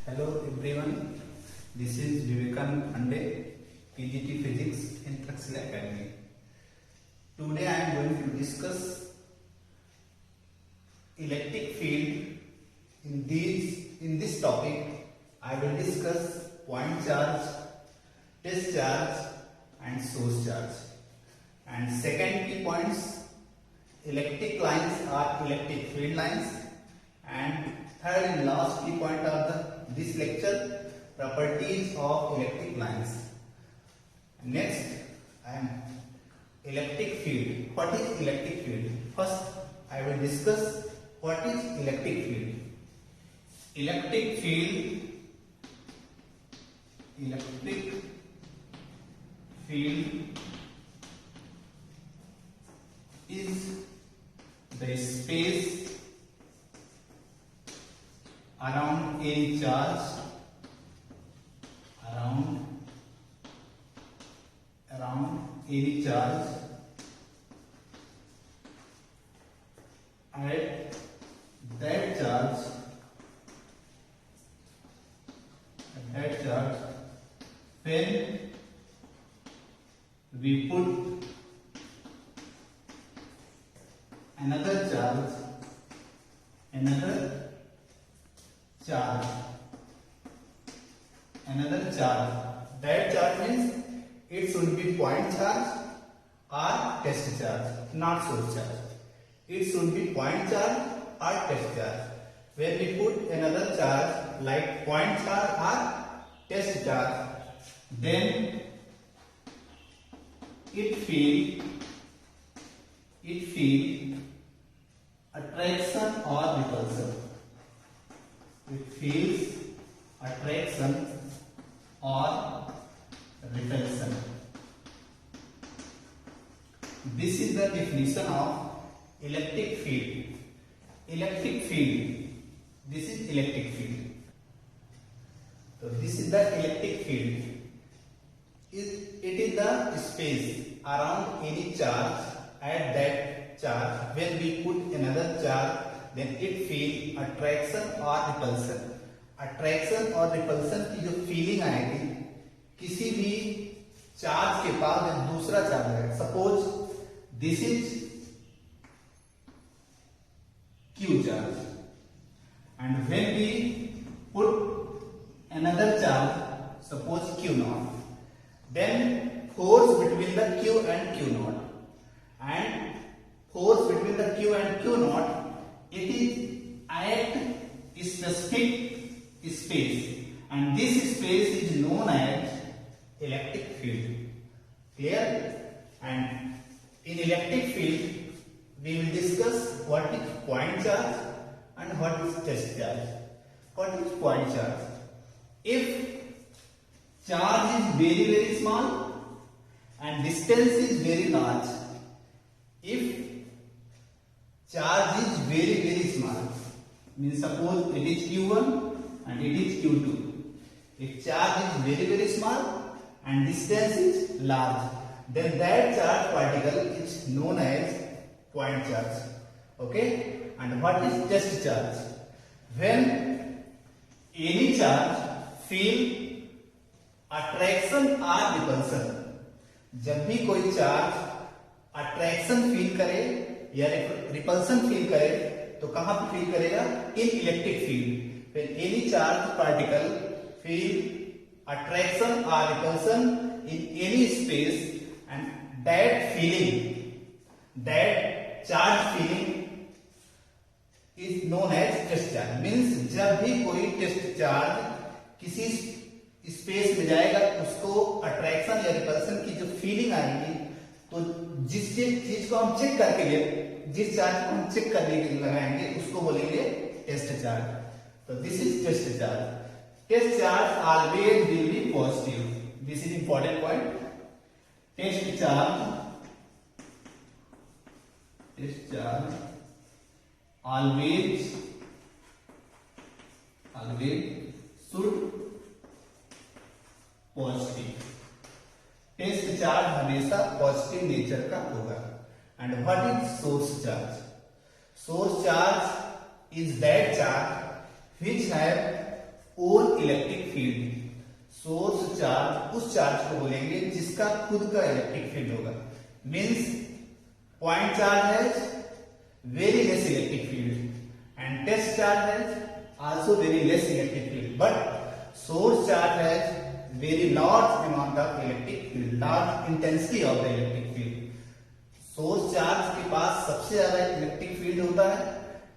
Hello everyone, this is Vivekanand Pandey, PGT Physics in Thaksil Academy. Today I am going to discuss electric field. In this topic, I will discuss point charge, test charge and source charge. And second key points, electric lines are electric field lines, and third and last key point of this lecture, properties of electric lines. Next, electric field. What is electric field? First, I will discuss what is electric field. Electric field is the space around any charge at that charge when we put another charge. That charge means it should be point charge or test charge, not source charge. It should be point charge or test charge. When we put another charge like point charge or test charge, then it feel attraction or repulsion. It feels attraction or repulsion. This is the definition of electric field. This is electric field. So this is the electric field. It is the space around any charge. At that charge, when we put another charge, then it feels attraction or repulsion. Attraction और repulsion की जो feeling आएगी किसी भी charge के पास दूसरा charge है. Suppose this is Q charge, and when we put another charge, suppose Q naught, then force between the Q and Q naught, and force between the Q and Q naught, it is at specific space, and this space is known as electric field. Clear? And in electric field, we will discuss what is point charge and what is test charge. What is point charge? If charge is very small and distance is very large, if charge is very small, means suppose it is Q1 and it is Q2. If charge is very small and distance is large, then that charge particle is known as point charge. Okay? And what is test charge? When any charge feel attraction or repulsion. जब भी कोई charge attraction feel करे या repulsion feel करे तो कहां पे feel करेगा? इन electric field. When any charge particle feel attraction or repulsion in any space, and that charge feeling is known as test charge. Means जब भी कोई टेस्ट चार्ज किसी स्पेस में जाएगा उसको अट्रैक्शन या रिपल्सन की जो फीलिंग आएगी, तो जिस चीज को हम चेक करके लिए, जिस चार्ज को हम चेक करने के लिए लगाएंगे उसको बोलेंगे टेस्ट चार्ज. तो this is test charge. Test charge always will be positive. This is important point. Test charge always should positive. Test charge हमेशा पॉजिटिव नेचर का होगा. And what is source charge? Source charge is that charge which have own electric field. Source charge उस charge को बोलेंगे जिसका खुद का electric field होगा। Means point charge has very less electric field and test charge has also very less electric field, but source charge has very large amount of electric field, large intensity of the electric field. Source charge के पास सबसे ज्यादा electric field होता है,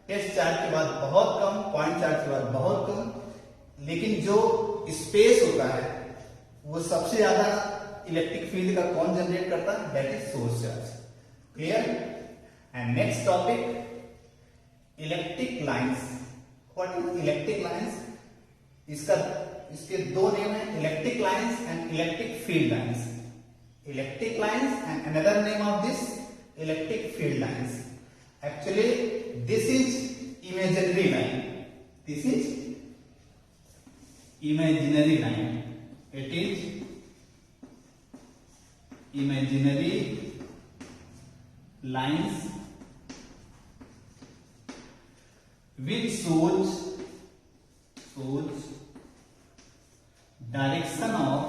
test charge के बाद बहुत कम, point charge के बाद बहुत कम, लेकिन जो स्पेस होता है वो सबसे ज्यादा इलेक्ट्रिक फील्ड का कौन जनरेट करता है? That is source charge. Clear? And next topic, electric lines. What is electric lines? इसके दो नेम है, electric lines and electric field lines. Electric lines and another name of this electric field lines. Actually, this is imaginary line. This is imaginary line. It is imaginary lines which shows direction of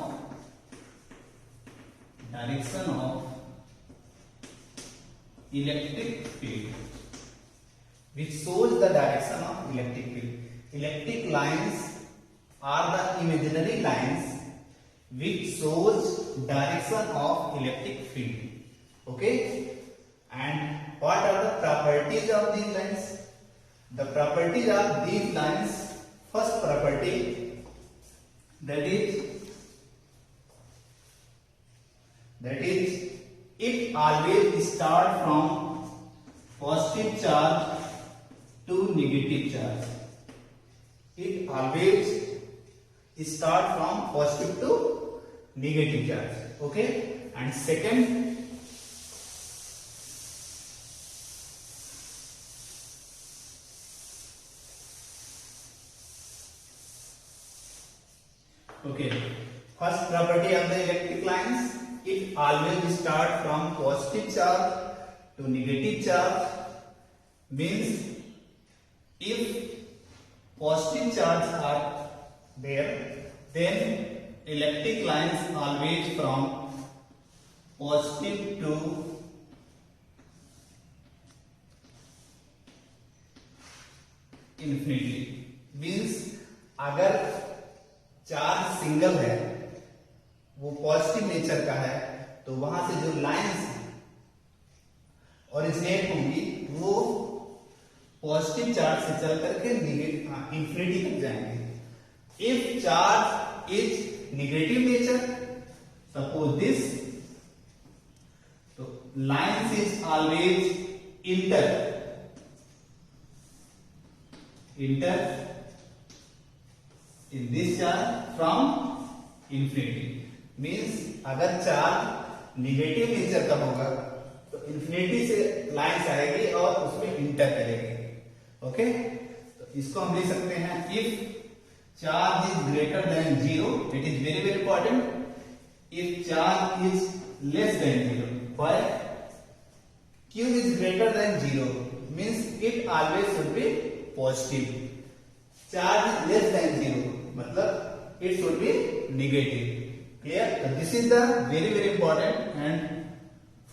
electric field, which shows the direction of electric field. Electric lines are the imaginary lines which shows direction of electric field. Okay? And what are the properties of these lines? The properties of these lines, first property, that is it always start from positive charge to negative charge. It always start from positive to negative charge. Okay? And second, okay, first property of the electric lines, it always start from positive charge to negative charge. Means if positive charge are there, then electric lines always from positive to infinity. Means अगर charge single है, वो positive nature का है, तो वहां से जो lines originate होंगी वो पॉजिटिव चार्ज से चल करके इंफिनिटी तक जाएंगे। If charge is negative nature, suppose this, तो lines is always enter in this charge from infinity. Means अगर चार्ज निगेटिव नेचर का होगा तो इंफिनिटी से लाइंस आएगी और उसमें इंटर करेगी। ओके, तो इसको हम लिख सकते हैं, if charge is greater than zero, it is very very important, if charge is less than zero, why Q is greater than zero, means it always should be positive. Charge is less than zero मतलब it should be negative. Clear? So this is the very very important and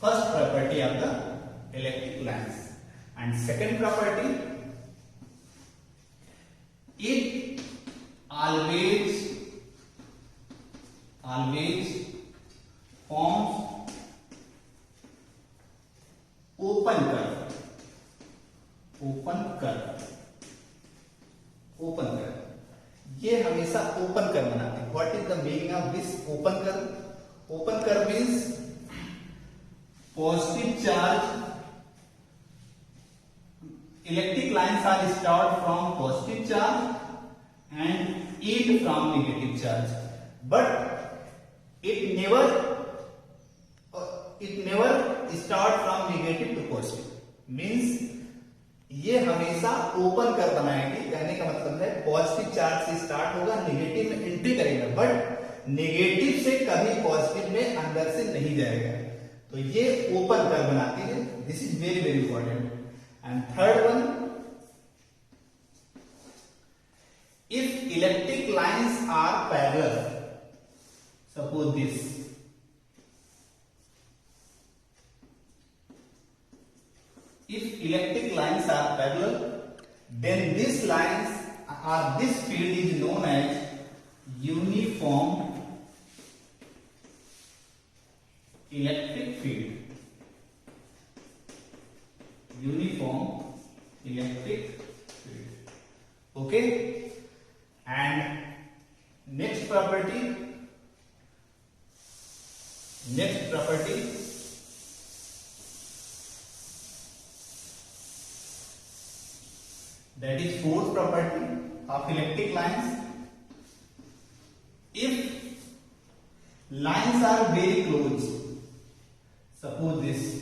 first property of the electric lines. And second property, it always forms open curve. ये हमेशा open curve बनाते हैं। What is the meaning of this open curve? Open curve means positive charge, electric lines are start from positive charge and end from negative charge, but it never start from negative to positive. Means ये हमेशा open कर बनाएंगे। कहने का मतलब है positive charge से start होगा, नेगेटिव में एंट्री करेगा, बट नेगेटिव से कभी पॉजिटिव में अंदर से नहीं जाएगा। तो ये ओपन कर बनाती है। This is very very important. And third one, if electric lines are parallel, suppose this, if electric lines are parallel, then these lines or this field is known as uniform electric field. Uniform electric field. Okay? And next property, that is fourth property of electric lines. If lines are very close, suppose this,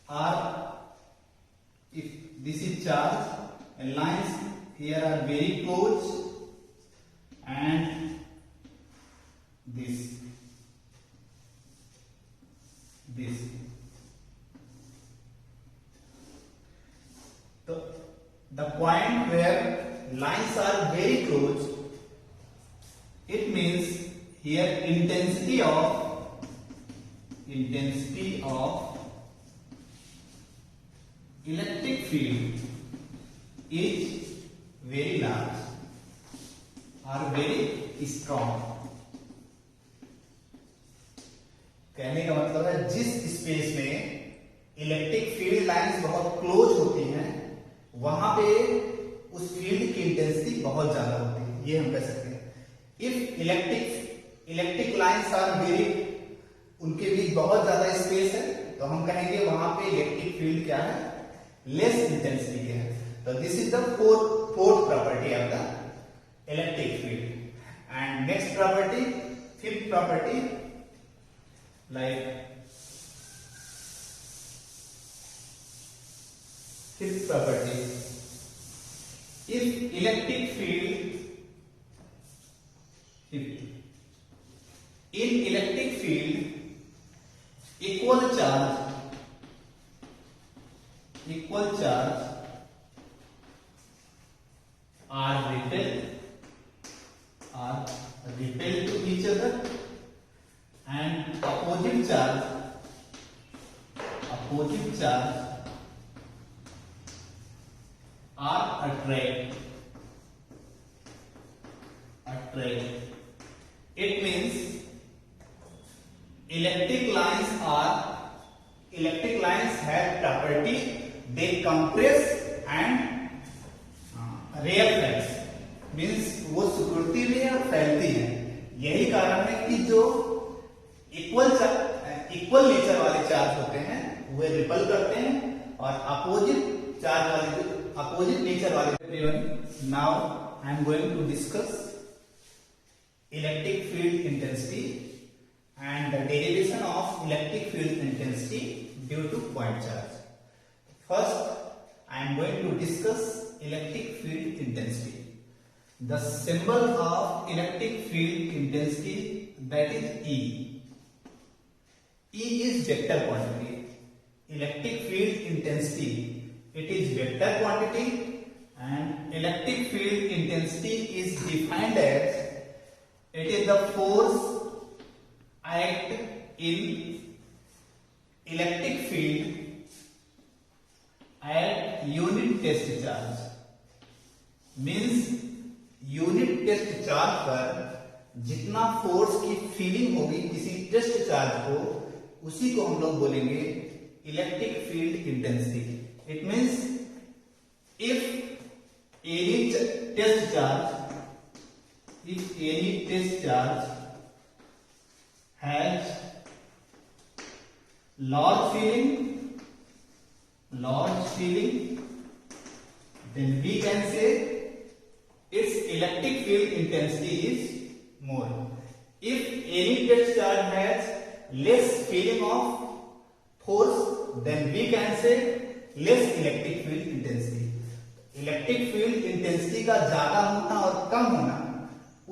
or if this is charge and lines here are very close, and this the point where lines are very close, it means here intensity of electric field is very large or very strong. कहने का मतलब है जिस space में electric field lines बहुत close होती हैं वहां पे उस फील्ड की इंटेंसिटी बहुत ज्यादा होती है, ये हम कह सकते हैं. If electric lines are very, उनके बीच बहुत ज्यादा स्पेस है, तो हम कहेंगे वहां पे इलेक्ट्रिक फील्ड क्या है, लेस इंटेंसिटी है. तो this is the fourth property of the electric field. And next property, fifth property, like fifth property, if electric field, in electric field equal charge are repelled to each other, and opposite charge are attracted. It means electric lines have property, they compress and reflex, means वो सिकुड़ती भी है और फैलती है. यही कारण है कि जो इक्वल नेचर वाले चार्ज होते हैं वे रिपल करते हैं, और अपोजिट नेचर वाले. Now I am going to discuss electric field intensity and the derivation of electric field intensity due to point charge. First I am going to discuss electric field intensity. The symbol of electric field intensity, that is E. E is vector quantity. Electric field intensity, it is vector quantity, and electric field intensity is defined as, it is the force act in electric field at unit test charge. Means unit test charge पर जितना force की feeling होगी किसी test charge को, उसी को हम लोग बोलेंगे electric field intensity. It means if any test charge has large feeling, then we can say its electric field intensity is more. If any test charge has less feeling of force, then we can say less electric field intensity. Electric field intensity का ज्यादा होना और कम होना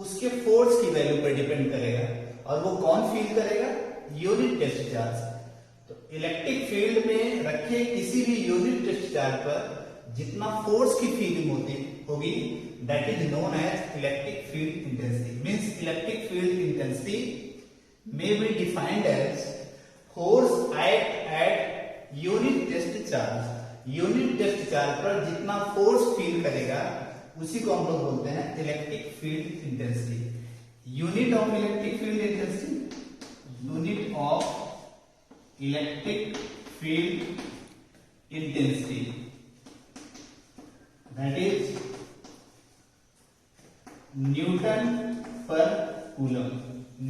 उसके force की value पर depend करेगा, और वो कौन फील करेगा, यूनिट टेस्ट चार्ज. तो इलेक्ट्रिक फील्ड में रखे किसी भी यूनिट टेस्ट चार्ज पर जितना फोर्स की फीलिंग होगी that is known as electric field intensity. Means electric field intensity may be defined as force act at unit test charge। Unit test charge पर जितना फोर्स फील करेगा उसी को हम लोग बोलते हैं electric field intensity. Unit of electric field intensity, unit of electric field intensity that is Newton पर coulomb.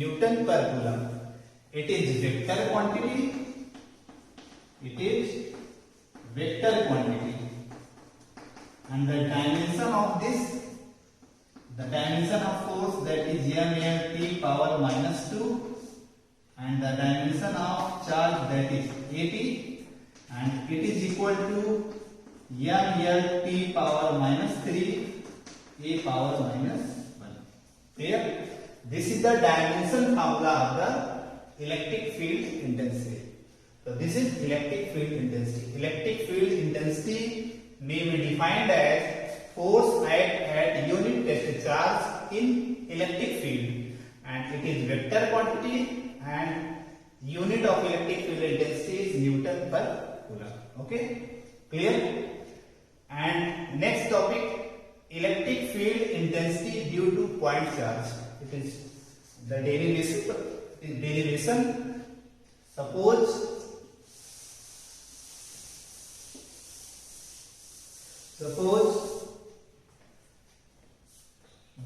Newton per coulomb. It is vector quantity. It is vector quantity. And the dimension of this, the dimension of force that is m(L)T power -2, and the dimension of charge that is at, and it is equal to m(L)T power -3 a power -1. Clear? This is the dimension formula of the electric field intensity. So this is electric field intensity. Electric field intensity may be defined as force act at unit test charge in electric field, and it is vector quantity, and unit of electric field intensity is Newton per coulomb. Okay, clear? And next topic, electric field intensity due to point charge. It is the derivation. Suppose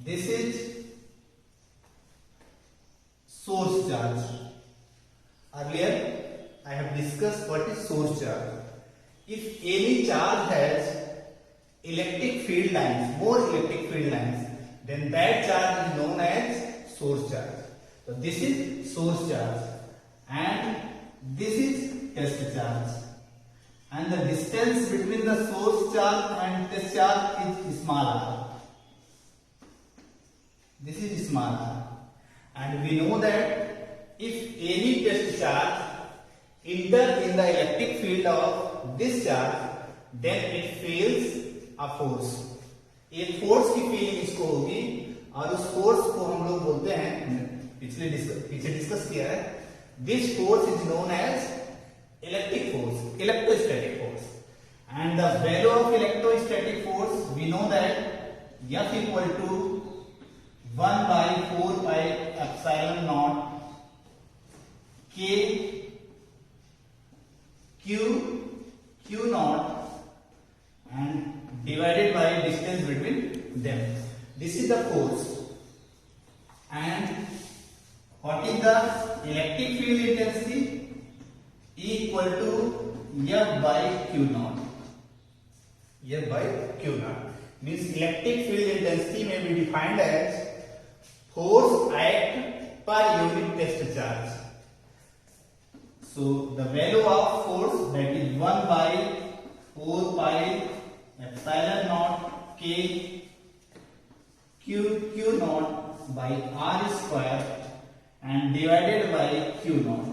this is source charge. Earlier I have discussed what is source charge. If any charge has electric field lines, more electric field lines, then that charge is known as source charge. So this is source charge and this is test charge, and the distance between the source charge and test charge is small r. This is small r, and we know that if any test charge enter in the electric field of this charge, then it feels a force. एक force की feeling इसको होगी और उस force को हम लोग बोलते हैं, पीछे डिस्कस किया है, this force is known as electric force, electrostatic force. And the value of electrostatic force we know that F equal to 1/4 pi epsilon naught K Q naught and divided by distance between them. This is the force. And what is the electric field intensity? E equal to F by Q naught. F by Q naught means electric field intensity may be defined as force act per unit test charge. So the value of force, that is 1/4 pi epsilon naught K Q naught by R square and divided by Q naught.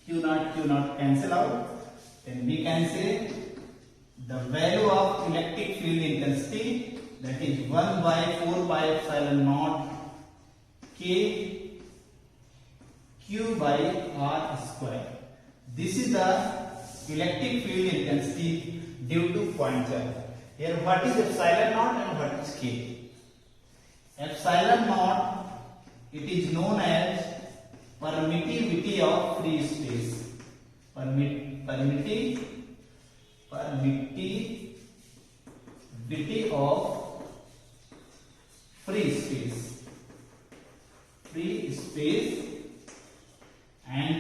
Q naught cancel out. Then we can say the value of electric field intensity, that is 1/4 pi epsilon naught K Q by R square. This is the electric field intensity due to point charge. Here what is epsilon naught and what is K? Epsilon naught, it is known as permittivity of free space. Permittivity of free space. And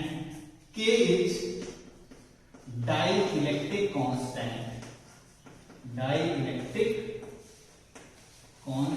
K is dielectric constant. Dielectric constant